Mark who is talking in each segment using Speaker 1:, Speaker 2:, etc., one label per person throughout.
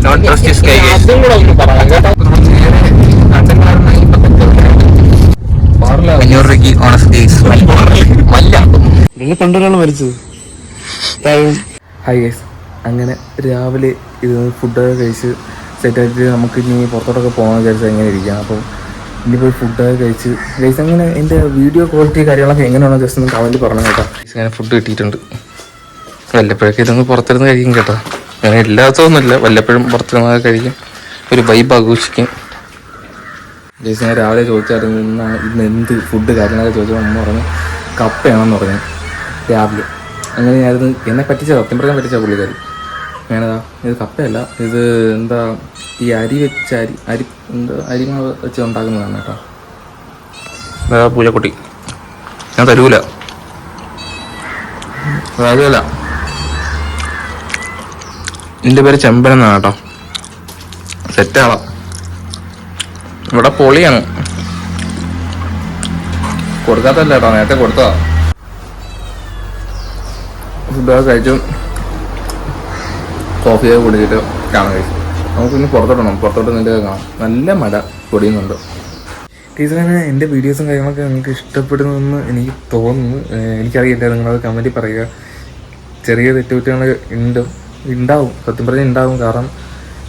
Speaker 1: Don't trust this guy, guys. അഞ്ഞൂറ് honest
Speaker 2: നിങ്ങൾ പണ്ടൊരാൾ മരിച്ചത്. ഹായ് ഗൈസ്, അങ്ങനെ രാവിലെ ഇത് ഫുഡൊക്കെ കഴിച്ച് സെറ്റായിട്ട് നമുക്ക് ഇനി പുറത്തോട്ടൊക്കെ പോകാൻ വിചാരിച്ചാൽ എങ്ങനെ ഇരിക്കാം. അപ്പം ഇനിയിപ്പോൾ ഫുഡൊക്കെ കഴിച്ച് ഗൈസ് അങ്ങനെ എൻ്റെ വീഡിയോ ക്വാളിറ്റി കാര്യങ്ങളൊക്കെ എങ്ങനെയാണോ ജസ്റ്റ് ഒന്ന് കമൻറ്റ് പറഞ്ഞു കേട്ടോ. അങ്ങനെ ഫുഡ് കിട്ടിയിട്ടുണ്ട്. വല്ലപ്പോഴൊക്കെ ഇതൊന്ന് പുറത്തിരുന്ന് കഴിക്കും കേട്ടോ. അങ്ങനെ എല്ലാത്തൊന്നുമില്ല, വല്ലപ്പോഴും പുറത്തിരുന്നൊക്കെ കഴിക്കും, ഒരു വൈബ് ആഘോഷിക്കും. ഗൈസ് ഞാൻ രാവിലെ ചോദിച്ചായിരുന്നു ഇന്ന് എന്ത് ഫുഡ് കാര്യങ്ങളൊക്കെ ചോദിച്ചപ്പോൾ അമ്മ പറഞ്ഞു കപ്പയാണെന്ന് പറഞ്ഞു രാവിലെ. അങ്ങനെ ഞാനിത് എന്നെ പറ്റിച്ച സത്യം പറയാൻ പറ്റിച്ച പുള്ളിക്കാരി. ഞാനതാ ഇത് കപ്പയല്ല, ഇത് എന്താ ഈ അരി വെച്ച് അരി എന്താ അരിമാവ് വെച്ച് ഉണ്ടാക്കുന്നതാണ് കേട്ടോ. പൂജക്കുട്ടി ഞാൻ തരൂല എൻ്റെ പേര് ചെമ്പൻ എന്നാണ് കേട്ടോ. സെറ്റാവാം, ഇവിടെ പൊളിയാണ്. കൊടുക്കാത്തല്ല കേട്ടോ, നേരത്തെ കൊടുത്തതാ. ഫുഡൊക്കെ കഴിച്ചു കോഫിയൊക്കെ കുടിച്ചിട്ട് കാണാൻ കഴിച്ചു. നമുക്കിന്ന് പുറത്തോട്ട് നിൻ്റെ കാണാം. നല്ല മഴ പൊടിയുന്നുണ്ട്. ടീച്ചറിന് എൻ്റെ വീഡിയോസും കാര്യങ്ങളൊക്കെ നിങ്ങൾക്ക് ഇഷ്ടപ്പെടുന്നെന്ന് എനിക്ക് തോന്നുന്നു. എനിക്കറിയില്ല, നിങ്ങളത് കമൻറ്റിൽ പറയുക. ചെറിയ തെറ്റുകുറ്റങ്ങൾ ഉണ്ടാവും, സത്യം പറഞ്ഞാൽ ഉണ്ടാവും. കാരണം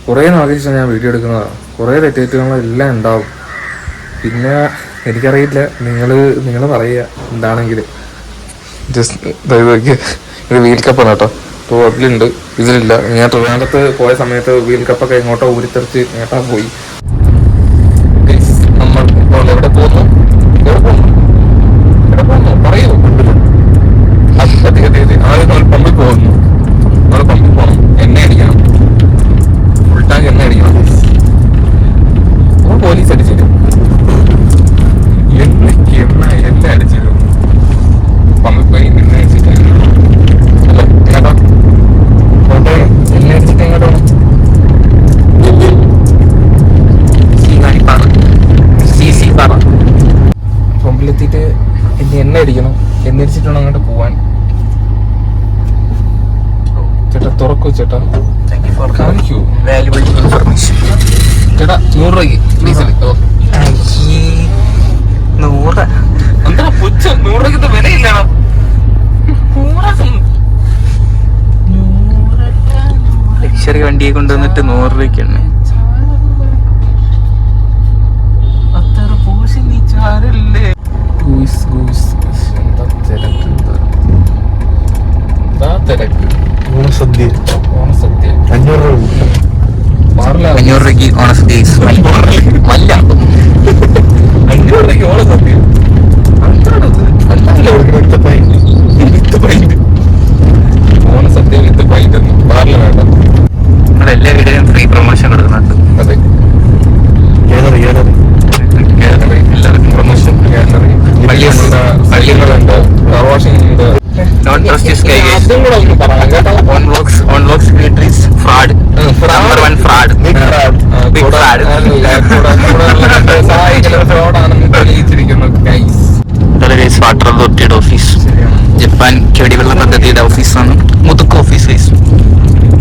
Speaker 2: കുറേ നാൾക്ക് ശേഷം ഞാൻ വീഡിയോ എടുക്കുന്നതാണ്. കുറേ തെറ്റുകുറ്റങ്ങളെല്ലാം ഉണ്ടാവും. പിന്നെ എനിക്കറിയില്ല, നിങ്ങൾ പറയുക എന്താണെങ്കിൽ. ജസ്റ്റ് ഇത് വീൽ കപ്പാണ് കേട്ടോ. അപ്പോൾ അതിലുണ്ട്, ഇതിലില്ല. ഞാൻ ട്രിവാൻഡ്രത്ത് പോയ സമയത്ത് വീൽ കപ്പൊക്കെ എങ്ങോട്ടോ ഊരിത്തെറിച്ച് ഏട്ടാ പോയി. നമ്മൾ ഇപ്പോൾ എവിടെ പോകുന്നു പറയൂ. ആദ്യം നമ്മൾ പമ്പിൽ പോകുന്നു. നമ്മൾ പമ്പിൽ പോകണം, എണ്ണ അടിക്കണം, ഫുൾ ടാങ്ക് എണ്ണ അടിക്കണം. അപ്പോൾ പോലീസ് അടിച്ചിട്ട് എണ്ണ അടിച്ചിരുന്നു. പമ്പിൽ പോയി എണ്ണ അടിച്ചിട്ട് കേട്ടോ. എണ്ണ അടിച്ചിട്ട് എങ്ങോട്ട് പോകണം? പമ്പിലെത്തിയിട്ട് ഇനി എണ്ണ അടിക്കണം. എണ്ണ അടിച്ചിട്ട് വേണം അങ്ങോട്ട് പോവാൻ. ചേട്ടാ തുറക്കൂ ചേട്ടാ, കാണിക്കൂ.
Speaker 1: Valuable information.
Speaker 2: ചേട്ടാ 100 രൂപയ്ക്ക് ഡീസൽ.
Speaker 1: 100
Speaker 2: എന്താ പുച്ഛ? 100 രൂപയ്ക്ക് വിലയില്ലടാ.
Speaker 1: ലക്ഷറി വണ്ടിയെ കൊണ്ടുവന്നിട്ട് 100 രൂപയ്ക്കാണ്.
Speaker 2: അത്ര പോഷൻ നീ ചാരല്ലേ. എന്താ തിരക്ക്. ഓണസദ്യ 500 രൂപ.
Speaker 1: 500 രൂപയ്ക്ക് ഓണസദ്യ. മല്ല
Speaker 2: 500 രൂപയ്ക്ക് ഓണസദ്യ. ഓണസദ്യ വിത്ത് പൈൻ്റ് ഒന്നും പാറില്ല വേണ്ട.
Speaker 1: നമ്മുടെ എല്ലാ വീഡിയോയും ഫ്രീ പ്രൊമോഷൻ കൊടുക്കുന്നുണ്ട്.
Speaker 2: അതെ, എല്ലാവർക്കും പ്രൊമോഷൻ. പള്ളികളുണ്ട്, കാർ വാഷിംഗ് ഉണ്ട്.
Speaker 1: Don't trust this guy, guys.
Speaker 2: അതും കൂടെ ഒന്ന് പറയാം കേട്ടോ.
Speaker 1: On vlogs creator is fraud. Number 1 fraud. Big fraud.
Speaker 2: ഫ്രോഡാണെന്ന് തെളിയിച്ചിരിക്കുന്നു ഗൈസ്.
Speaker 1: വാട്ടർ അതോറിറ്റിയുടെ ഓഫീസ്, ജപ്പാൻ ചെടിവെള്ള പദ്ധതിയുടെ ഓഫീസാണ്. മുതുക്ക് ഓഫീസ് ഗൈസ്.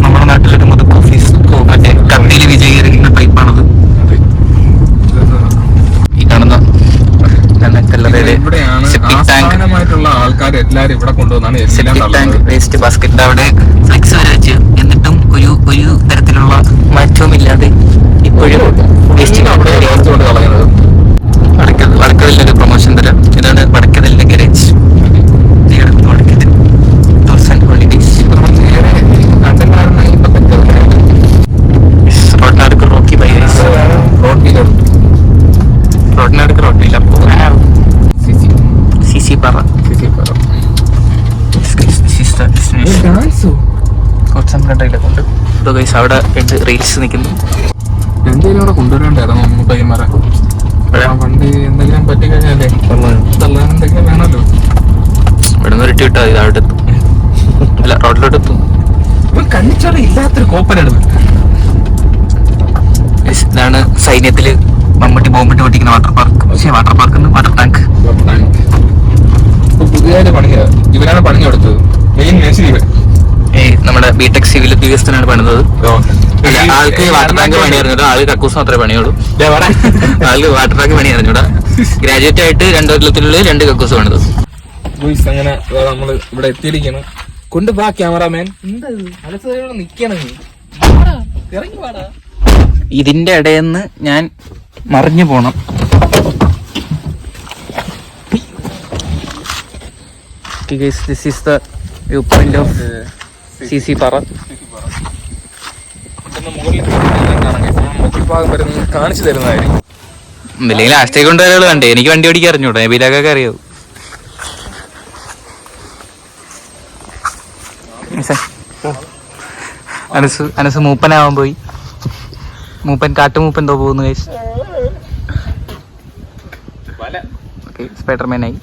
Speaker 1: നമ്മുടെ നാട്ടിലൊരു മുതുക്ക് ഓഫീസ്. മറ്റേ കമ്പിയിൽ വിജയീകരിക്കുന്ന പൈപ്പാണത്. ഈ കാണുന്ന സെപ്റ്റിക് ടാങ്ക് വേസ്റ്റ് ബാസ്കറ്റ് അവിടെ ഫ്ലെക്സ് വരെ വെച്ച്, എന്നിട്ടും ഒരു തരത്തിലുള്ള മാറ്റവും ഇല്ലാതെ ഇപ്പോഴും വേസ്റ്റ് വടക്കതിലൊരു പ്രൊമോഷൻ തരാം. ഇതാണ് വടക്കതിലിന്റെ ഗാരേജ്. വടക്കതിൽ ഹോളിഡേസ്. റോഡിനടുക്ക് റോക്കി ബൈ റോഡിനടുക്ക് റോഡില്ല. സിസി പറ കൊണ്ട് അവിടെ 2 റീൽസ് നിൽക്കുന്നു.
Speaker 2: എന്തെങ്കിലും അവിടെ കൊണ്ടുവരണ്ടായിരുന്നു പയ്യന്മാരെ. വണ്ടി എന്തെങ്കിലും പറ്റിക്കഴിഞ്ഞാലേ തള്ളാൻ എന്തെങ്കിലും വേണമല്ലോ.
Speaker 1: ഇവിടെ നിന്ന് ഇട്ട് വിട്ടാൽ ഇത് അവിടെ എത്തും. അല്ല, റോഡിലോട്ട് എത്തും.
Speaker 2: കണ്ണിച്ചോട ഇല്ലാത്തൊരു കോപ്പനാണ്.
Speaker 1: ഇതാണ് സൈന്യത്തില് മമ്മൂട്ടി ബോംബിട്ട് പൊട്ടിക്കുന്ന വാട്ടർ പാർക്ക്. പക്ഷേ വാട്ടർ പാർക്ക് വാട്ടർ ടാങ്ക്
Speaker 2: പുതിയതായിട്ട് പണിയാ. ഇവരാണ് പണി കൊടുത്തത്. മെയിൻ മേശിരി
Speaker 1: നമ്മുടെ ബിടെക് സിവിൽ ഉദ്യോഗസ്ഥനാണ് പണിതത്. അല്ല, ആൾക്ക് വാട്ടർ ടാങ്ക് പണി അറിഞ്ഞൂടാ, ആള് കക്കൂസ് മാത്രമേ പണിയുള്ളൂ. ആൾക്ക് വാട്ടർ ടാങ്ക് പണി അറിഞ്ഞൂടാ. ഗ്രാജുവേറ്റ് ആയിട്ട് 2 കൊല്ലത്തിനുള്ളിൽ 2 കക്കൂസ് പണിത്.
Speaker 2: അങ്ങനെ നമ്മള് ഇവിടെ എത്തിയിരിക്കണം. കൊണ്ടുപോവാ ക്യാമറാമാൻ. നിക്കണം, ഇറങ്ങി പാടാ.
Speaker 1: ഇതിന്റെ ഇടയെന്ന് ഞാൻ മറിഞ്ഞു പോണം. This is the viewpoint of CC പാറ.
Speaker 2: കാണിച്ചു തരുന്നതായിരിക്കും.
Speaker 1: ഇല്ലെങ്കിൽ ലാസ്റ്റേക്ക് കൊണ്ടുവരാൾ വേണ്ടേ? എനിക്ക് വണ്ടി ഓടിക്കാൻ അറിഞ്ഞൂടെ, ബിലാക്കൊക്കെ അറിയാവൂ. അനസ് മൂപ്പനാവാൻ പോയി. മൂപ്പൻ കാട്ടുമൂപ്പൻ എന്തോ പോകുന്നു. സ്പൈഡർമാനായി.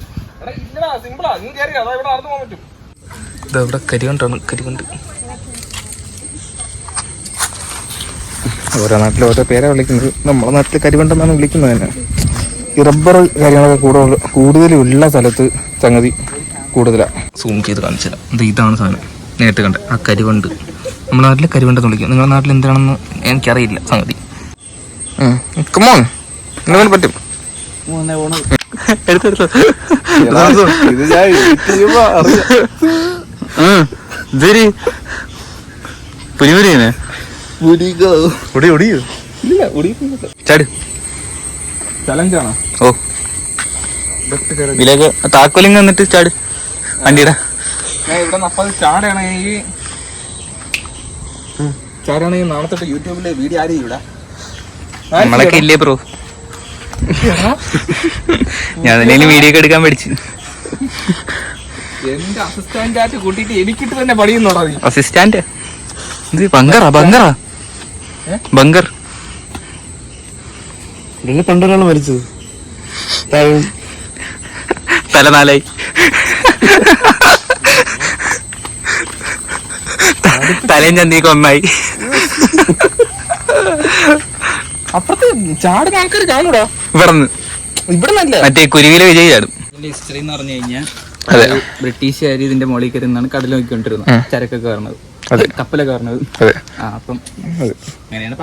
Speaker 2: ഇതവിടെ കരികൊണ്ടാണ്, കരികൊണ്ട്. ഓരോ നാട്ടിൽ ഓരോ പേരാ വിളിക്കുന്നത്. നമ്മുടെ നാട്ടിൽ കരിവണ്ടെന്നാണ് വിളിക്കുന്നത് തന്നെ. ഈ റബ്ബർ കാര്യങ്ങളൊക്കെ കൂടുതലുള്ള സ്ഥലത്ത് സംഗതി കൂടുതലാണ്. സൂം ചെയ്ത് കാണിച്ചു തരാം. ഇതാണ് സാധനം നേരിട്ട് കണ്ട ആ കരിവണ്ട്. നമ്മുടെ നാട്ടിൽ കരിവണ്ടെന്ന് വിളിക്കും. നിങ്ങളുടെ നാട്ടിൽ എന്താണെന്ന് എനിക്കറിയില്ല സംഗതി. കമോൺ, എന്നെ പറ്റും. ചലഞ്ചാണോ?
Speaker 1: ഓ, ഇതിലേക്ക് താക്കോലിങ് വന്നിട്ട് ചാട് വണ്ടിയുടെ.
Speaker 2: ഞാൻ ഇവിടെ ചാടാണെങ്കിൽ നാളെ തൊട്ട് യൂട്യൂബില് വീഡിയോ ആരും ഇവിടെ
Speaker 1: നമ്മളൊക്കെ ഇല്ലേ ബ്രോ? ഞാൻ തന്നെ വീഡിയോ ഒക്കെ എടുക്കാൻ പഠിച്ചു.
Speaker 2: എന്റെ അസിസ്റ്റന്റ് ആയിട്ട് കൂട്ടിട്ട് എനിക്കിട്ട് തന്നെ പണിയുന്നോടാ നീ.
Speaker 1: അസിസ്റ്റന്റ് ഇത് ബങ്കറാ ബങ്കർ.
Speaker 2: പണ്ടൊരാള് മരിച്ചത്
Speaker 1: തല 4 തലയും ചന്തിയൊക്കെ 1
Speaker 2: അപ്പുറത്ത് ചാടുന്ന ആൾക്കാർ കാണൂടാ. ഇവിടെ
Speaker 1: മറ്റേ കുരുവിലെ വിജയ് ചാടും. ഇതിന്റെ ഹിസ്റ്ററി എന്ന് പറഞ്ഞു കഴിഞ്ഞാൽ ബ്രിട്ടീഷുകാർ ഇതിന്റെ മുകളിൽ കയറി നിന്നാണ് കടൽ നോക്കിക്കൊണ്ടിരുന്നത്. ചരക്കൊക്കെ കയറുന്നത്, കപ്പലൊക്കെ കയറുന്നത്. അപ്പം അങ്ങനെയാണ്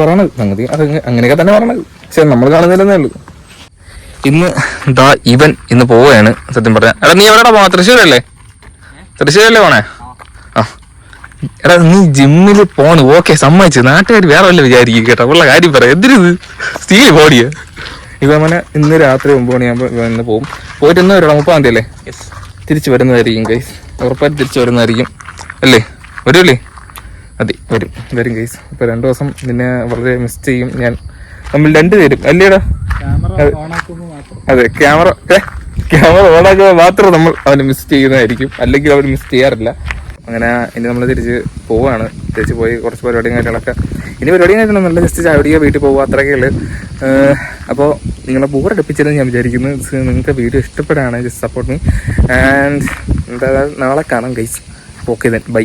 Speaker 2: പറയണത് സംഗതി. അങ്ങനെയൊക്കെ തന്നെ പറയണത്. പക്ഷെ നമ്മൾ കാണുന്നില്ലെന്നേ ഉള്ളൂ. ഇന്ന് പോവുകയാണ് സത്യം പറഞ്ഞ. എടാ നീ എവിടെ പോണ? തൃശ്ശൂരല്ലേ പോണേ? ആ എടാ നീ ജിമ്മിൽ പോണ്. ഓക്കെ, സമ്മതിച്ചു. നാട്ടുകാർ വേറെ വല്ല വിചാരിക്കും കേട്ടോ. ഉള്ള കാര്യം പറയാം. എന്തിനത് സ്റ്റീൽ ബോഡിയാ. ഇവനെ ഇന്ന് രാത്രി 9 മണിയാകുമ്പോൾ ഇന്ന് പോകും. പോയിട്ട് ഇന്ന് വരണം. 30-ാം തീയതി അല്ലേ തിരിച്ചു വരുന്നതായിരിക്കും ഗൈസ്. ഉറപ്പായിട്ട് തിരിച്ചു വരുന്നതായിരിക്കും അല്ലേ? വരുമല്ലേ? വരും ഗൈസ്. ഇപ്പൊ 2 ദിവസം നിന്നെ വളരെ മിസ് ചെയ്യും ഞാൻ. നമ്മൾ 2 പേരും അല്ലേടാ? അതെ, ക്യാമറ ഓണാക്കുമ്പോൾ മാത്രം നമ്മൾ അവനെ മിസ് ചെയ്യുന്നതായിരിക്കും. അല്ലെങ്കിൽ അവൻ മിസ് ചെയ്യാറില്ല. അങ്ങനെ ഇനി നമ്മൾ തിരിച്ച് പോവാണ്. തിരിച്ച് പോയി കുറച്ച് പരിപാടിയും കാര്യങ്ങളൊക്കെ. ഇനി പരിപാടിയും കാര്യങ്ങളും നല്ല ജസ്റ്റ് ചാടിയോ വീട്ടിൽ പോകുക, അത്രയൊക്കെ ഉള്ളു. അപ്പോൾ നിങ്ങളെ ബോറടിപ്പിച്ചതെന്ന് ഞാൻ വിചാരിക്കുന്നു. നിങ്ങൾക്ക് വീഡിയോ ഇഷ്ടപ്പെടുകയാണെങ്കിൽ ജസ്റ്റ് സപ്പോർട്ട് മീ. ആൻഡ് നാളെ കാണാം ഗൈസ്. Okay then, by.